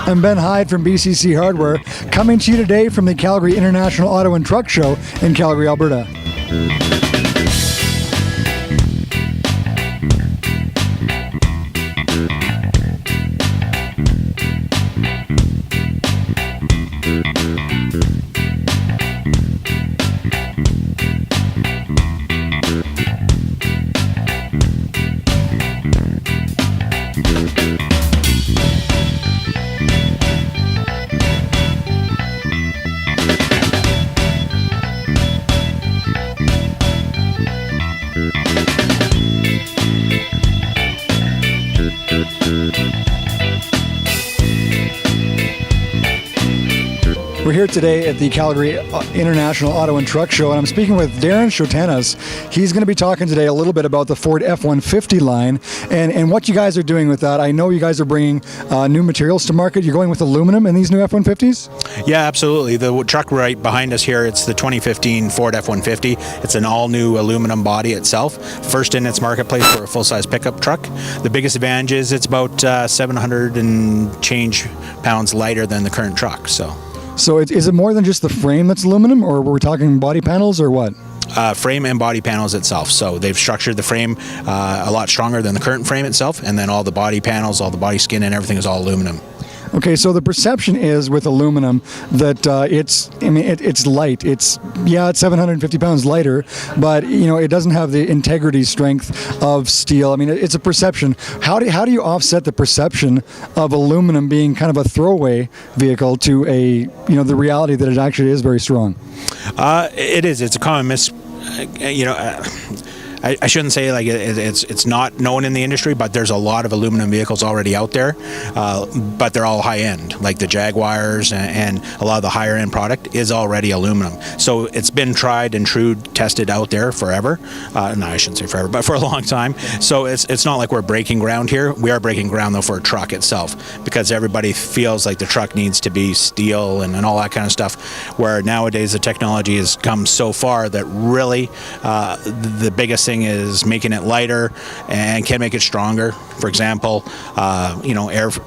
I'm Ben Hyde from BCC Hardware, coming to you today from the Calgary International Auto and Truck Show in Calgary, Alberta. We're here today at the Calgary International Auto and Truck Show, and I'm speaking with Darren Shotanas. He's going to be talking today a little bit about the Ford F-150 line and what you guys are doing with that. I know you guys are bringing new materials to market. You're going with aluminum in these new F-150s? Yeah, absolutely. The truck right behind us here, it's the 2015 Ford F-150. It's an all-new aluminum body itself, first in its marketplace for a full-size pickup truck. The biggest advantage is it's about 700 and change pounds lighter than the current truck. So is it more than just the frame that's aluminum, or we're talking body panels, or what? Frame and body panels itself. So they've structured the frame a lot stronger than the current frame itself, and then all the body panels, all the body skin and everything is all aluminum. Okay, so the perception is with aluminum that it's light. It's 750 pounds lighter, but it doesn't have the integrity strength of steel. I mean, it's a perception. How do you offset the perception of aluminum being kind of a throwaway vehicle to the reality that it actually is very strong? It is. It's a common I shouldn't say like it's not known in the industry, but there's a lot of aluminum vehicles already out there, but they're all high end, like the Jaguars and a lot of the higher end product is already aluminum. So it's been tried and true, tested out there forever. No, I shouldn't say forever, but for a long time. So it's not like we're breaking ground here. We are breaking ground though for a truck itself, because everybody feels like the truck needs to be steel and all that kind of stuff, where nowadays the technology has come so far that really the biggest thing is making it lighter and can make it stronger. For example, airplanes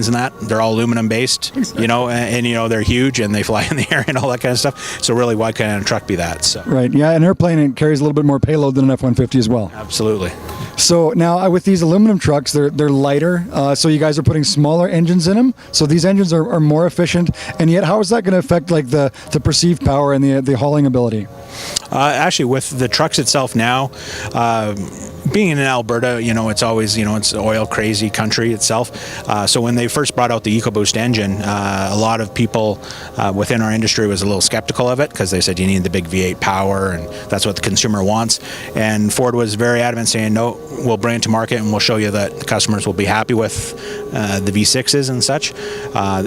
and that, they're all aluminum based, exactly. and they're huge and they fly in the air and all that kind of stuff. So really, why can't a truck be that? So. Right. Yeah, an airplane, it carries a little bit more payload than an F-150 as well. Absolutely. So now with these aluminum trucks, they're lighter. So you guys are putting smaller engines in them. So these engines are more efficient. And yet, how is that going to affect like the perceived power and the hauling ability? Actually, with the trucks itself now, being in Alberta, it's always, it's oil crazy country itself. So when they first brought out the EcoBoost engine, a lot of people within our industry was a little skeptical of it, because they said you need the big V8 power and that's what the consumer wants. And Ford was very adamant, saying, no, we'll bring it to market and we'll show you that the customers will be happy with the V6s and such.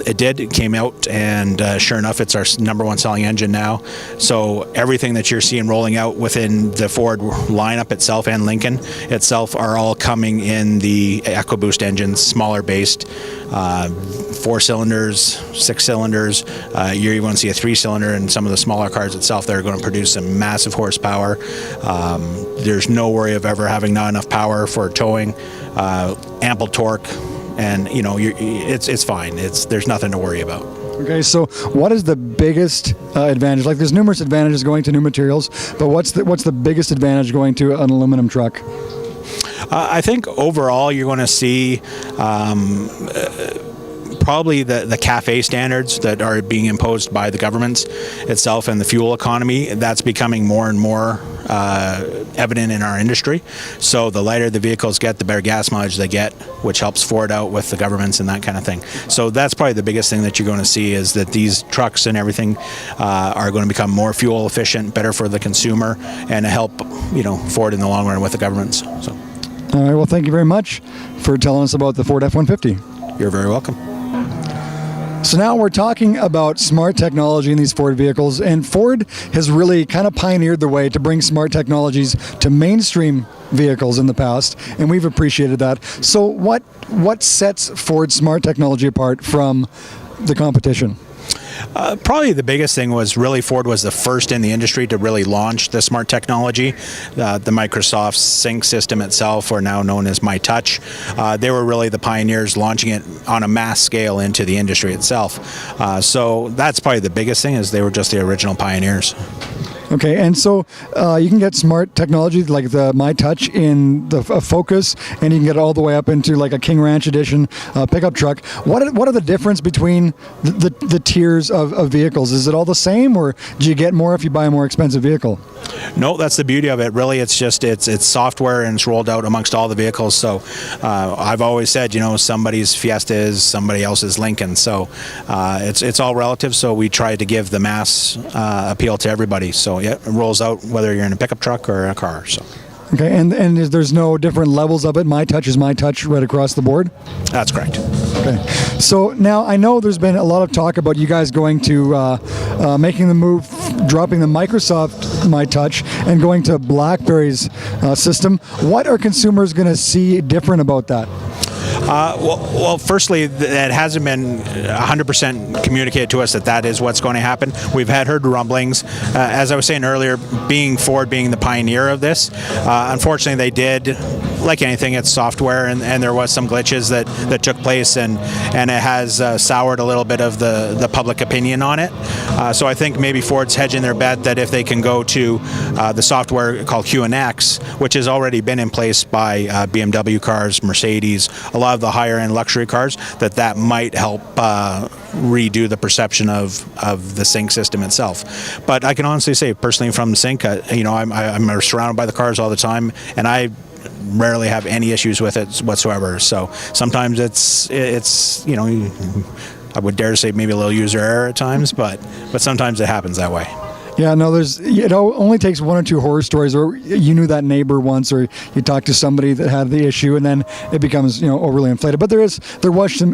It came out, and sure enough, it's our number one selling engine now. So everything that you're seeing rolling out within the Ford lineup itself and Lincoln itself are all coming in the EcoBoost engines, smaller based, 4 cylinders, 6 cylinders. You're even going to see a 3-cylinder in some of the smaller cars itself that are going to produce some massive horsepower. There's no worry of ever having not enough power for towing, ample torque, and it's fine. There's nothing to worry about. Okay, so what is the biggest advantage? Like, there's numerous advantages going to new materials, but what's the biggest advantage going to an aluminum truck? I think overall you're going to see probably the CAFE standards that are being imposed by the governments itself, and the fuel economy. That's becoming more and more evident in our industry. So the lighter the vehicles get, the better gas mileage they get, which helps Ford out with the governments and that kind of thing. So that's probably the biggest thing that you're going to see, is that these trucks and everything are going to become more fuel efficient, better for the consumer, and to help Ford in the long run with the governments. So. All right, well, thank you very much for telling us about the Ford F-150. You're very welcome. So now we're talking about smart technology in these Ford vehicles, and Ford has really kind of pioneered the way to bring smart technologies to mainstream vehicles in the past, and we've appreciated that. So what sets Ford's smart technology apart from the competition? Probably the biggest thing was really Ford was the first in the industry to really launch the smart technology. The Microsoft Sync system itself, or now known as MyTouch, they were really the pioneers launching it on a mass scale into the industry itself. So that's probably the biggest thing, is they were just the original pioneers. Okay, and so you can get smart technology like the MyTouch in the Focus, and you can get it all the way up into like a King Ranch Edition pickup truck. What are the difference between the tiers of vehicles? Is it all the same, or do you get more if you buy a more expensive vehicle? No, that's the beauty of it. Really, it's just it's software, and it's rolled out amongst all the vehicles. So I've always said, somebody's Fiesta is somebody else's Lincoln. So it's all relative. So we try to give the mass appeal to everybody. So yeah, it rolls out whether you're in a pickup truck or a car. So. Okay, and there's no different levels of it. MyTouch is MyTouch right across the board? That's correct. Okay, so now I know there's been a lot of talk about you guys going to making the move, dropping the Microsoft MyTouch and going to BlackBerry's system. What are consumers going to see different about that? Well, firstly, it hasn't been 100% communicated to us that is what's going to happen. We've heard rumblings. As I was saying earlier, Ford being the pioneer of this, unfortunately they did, like anything, it's software, and there was some glitches that took place, and it has soured a little bit of the public opinion on it. So I think maybe Ford's hedging their bet that if they can go to the software called QNX, which has already been in place by BMW cars, Mercedes, a lot of the higher end luxury cars, that might help redo the perception of the Sync system itself. But I can honestly say, personally, from the Sync, I'm surrounded by the cars all the time, and I rarely have any issues with it whatsoever. So sometimes it's I would dare to say maybe a little user error at times, but sometimes it happens that way. Yeah, no, it only takes one or two horror stories, or you knew that neighbor once, or you talked to somebody that had the issue, and then it becomes overly inflated. But there was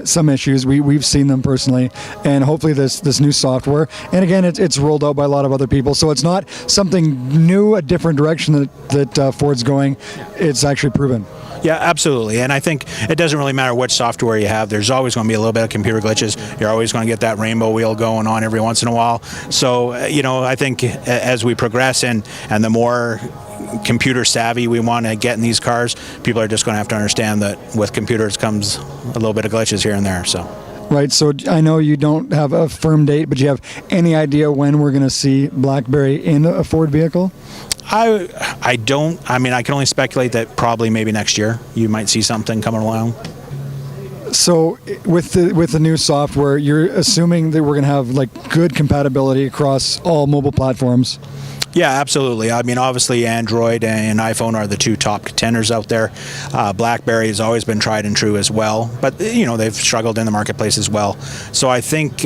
some issues. We've seen them personally, and hopefully this new software, and again, it's rolled out by a lot of other people, so it's not something new, a different direction that Ford's going. It's actually proven. Yeah, absolutely. And I think it doesn't really matter which software you have. There's always going to be a little bit of computer glitches. You're always going to get that rainbow wheel going on every once in a while. So, I think as we progress and the more computer savvy we want to get in these cars, people are just going to have to understand that with computers comes a little bit of glitches here and there. So. Right, so I know you don't have a firm date, but do you have any idea when we're going to see BlackBerry in a Ford vehicle? I don't. I mean, I can only speculate that probably maybe next year you might see something coming along. So with the new software, you're assuming that we're going to have like good compatibility across all mobile platforms? Yeah, absolutely. I mean, obviously Android and iPhone are the two top contenders out there. BlackBerry has always been tried and true as well, but they've struggled in the marketplace as well. So I think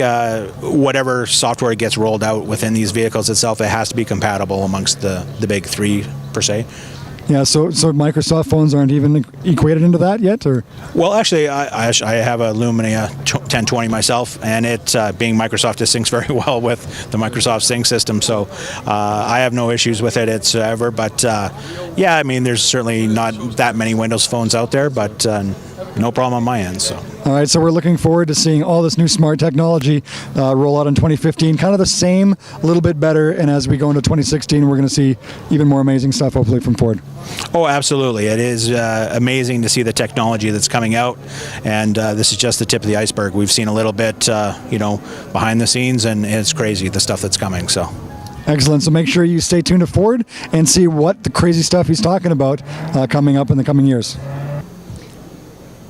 whatever software gets rolled out within these vehicles itself, it has to be compatible amongst the big three per se. Yeah, so Microsoft phones aren't even equated into that yet, or? Well, actually, I have a Lumia 1020 myself, and it being Microsoft, it syncs very well with the Microsoft Sync system, so I have no issues with it whatsoever. But yeah, I mean, there's certainly not that many Windows phones out there, but no problem on my end. So. All right, so we're looking forward to seeing all this new smart technology roll out in 2015. Kind of the same, a little bit better, and as we go into 2016, we're going to see even more amazing stuff, hopefully, from Ford. Oh, absolutely. It is amazing to see the technology that's coming out, and this is just the tip of the iceberg. We've seen a little bit, behind the scenes, and it's crazy, the stuff that's coming. So. Excellent. So make sure you stay tuned to Ford and see what the crazy stuff he's talking about coming up in the coming years.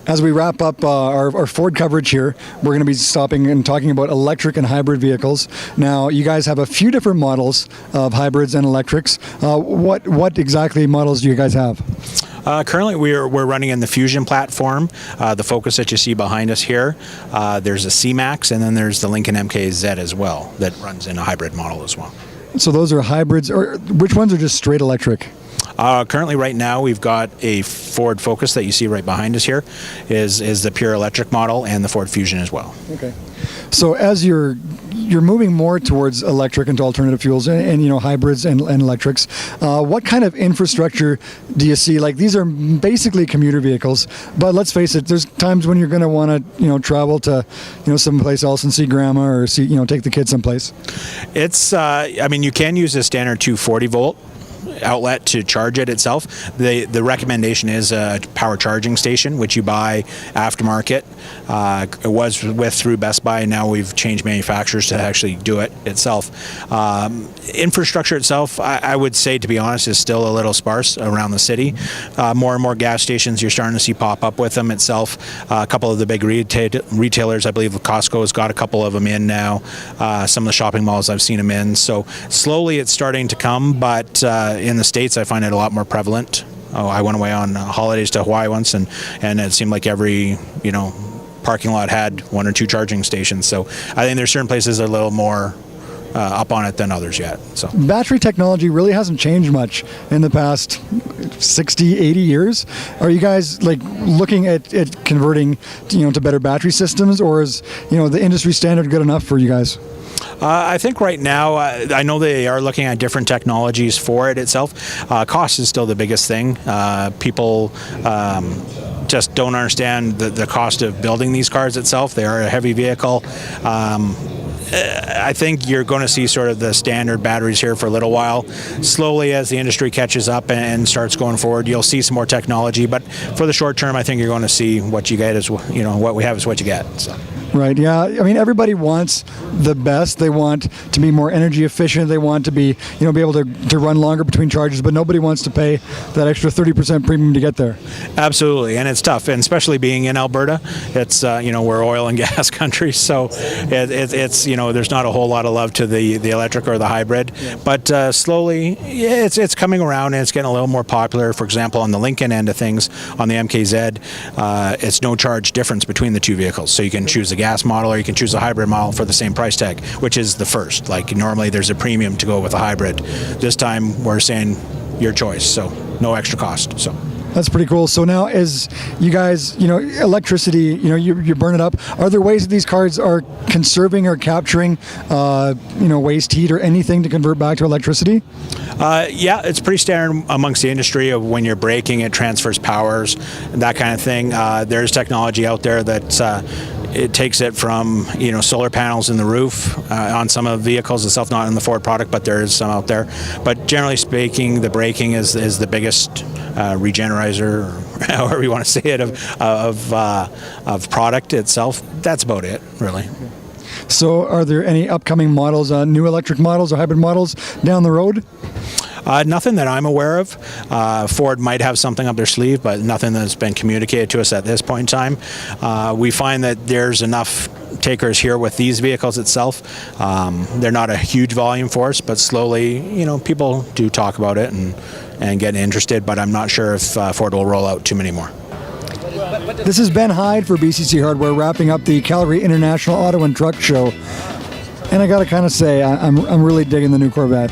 As we wrap up our Ford coverage here, we're going to be stopping and talking about electric and hybrid vehicles. Now, you guys have a few different models of hybrids and electrics. What exactly models do you guys have? Currently, we're running in the Fusion platform, the Focus that you see behind us here. There's a C-Max, and then there's the Lincoln MKZ as well that runs in a hybrid model as well. So those are hybrids, or which ones are just straight electric? Currently, right now, we've got a Ford Focus that you see right behind us here, is the pure electric model, and the Ford Fusion as well. Okay. So as you're you're moving more towards electric and alternative fuels and you know, hybrids and electrics. What kind of infrastructure do you see? Like, these are basically commuter vehicles, but let's face it, there's times when you're going to want to, you know, travel to, you know, someplace else and see grandma or see, you know, take the kids someplace. It's, I mean, you can use a standard 240 volt outlet to charge it itself. The recommendation is a power charging station, which you buy aftermarket. It was through Best Buy, and now we've changed manufacturers to actually do it itself. Infrastructure itself, I would say, to be honest, is still a little sparse around the city. More and more gas stations you're starting to see pop up with them itself. A couple of the big retailers, I believe Costco has got a couple of them in now. Some of the shopping malls I've seen them in. So slowly it's starting to come, but in the States I find it a lot more prevalent. I went away on holidays to Hawaii once, and it seemed like every, you know, parking lot had 1 or 2 charging stations. So I think there's certain places that are a little more up on it than others yet. So battery technology really hasn't changed much in the past 60, 80 years. Are you guys like looking at converting, you know, to better battery systems, or is, you know, the industry standard good enough for you guys? I think right now, I know they are looking at different technologies for it itself. Cost is still the biggest thing. People just don't understand the cost of building these cars itself. They are a heavy vehicle. I think you're going to see sort of the standard batteries here for a little while. Slowly, as the industry catches up and starts going forward, you'll see some more technology. But for the short term, I think you're going to see what you get is, you know, what we have is what you get. So. Right, yeah. I mean, everybody wants the best. They want to be more energy efficient. They want to be, you know, be able to run longer between charges, but nobody wants to pay that extra 30% premium to get there. Absolutely, and it's tough, and especially being in Alberta. It's, you know, we're oil and gas country, so it's, you know, there's not a whole lot of love to the electric or the hybrid, but slowly, yeah, it's coming around, and it's getting a little more popular. For example, on the Lincoln end of things, on the MKZ, it's no charge difference between the two vehicles, so you can choose a gas model or you can choose a hybrid model for the same price tag, which is the first. Like, normally there's a premium to go with a hybrid. This time we're saying your choice, so no extra cost. So that's pretty cool. So now, as you guys, you know, electricity, you know, you burn it up. Are there ways that these cars are conserving or capturing, you know, waste heat or anything to convert back to electricity? Yeah, it's pretty standard amongst the industry of when you're braking, it transfers powers, that kind of thing. There's technology out there that it takes it from, you know, solar panels in the roof on some of the vehicles itself, not in the Ford product, but there is some out there. But generally speaking, the braking is the biggest regenerizer, or however you want to say it, of product itself. That's about it, really. So are there any upcoming models, new electric models or hybrid models down the road? Nothing that I'm aware of. Ford might have something up their sleeve, but nothing that's been communicated to us at this point in time. We find that there's enough takers here with these vehicles itself. They're not a huge volume for us, but slowly, you know, people do talk about it and get interested, but I'm not sure if Ford will roll out too many more. This is Ben Hyde for BCC Hardware, wrapping up the Calgary International Auto and Truck Show. And I got to kind of say, I'm really digging the new Corvette.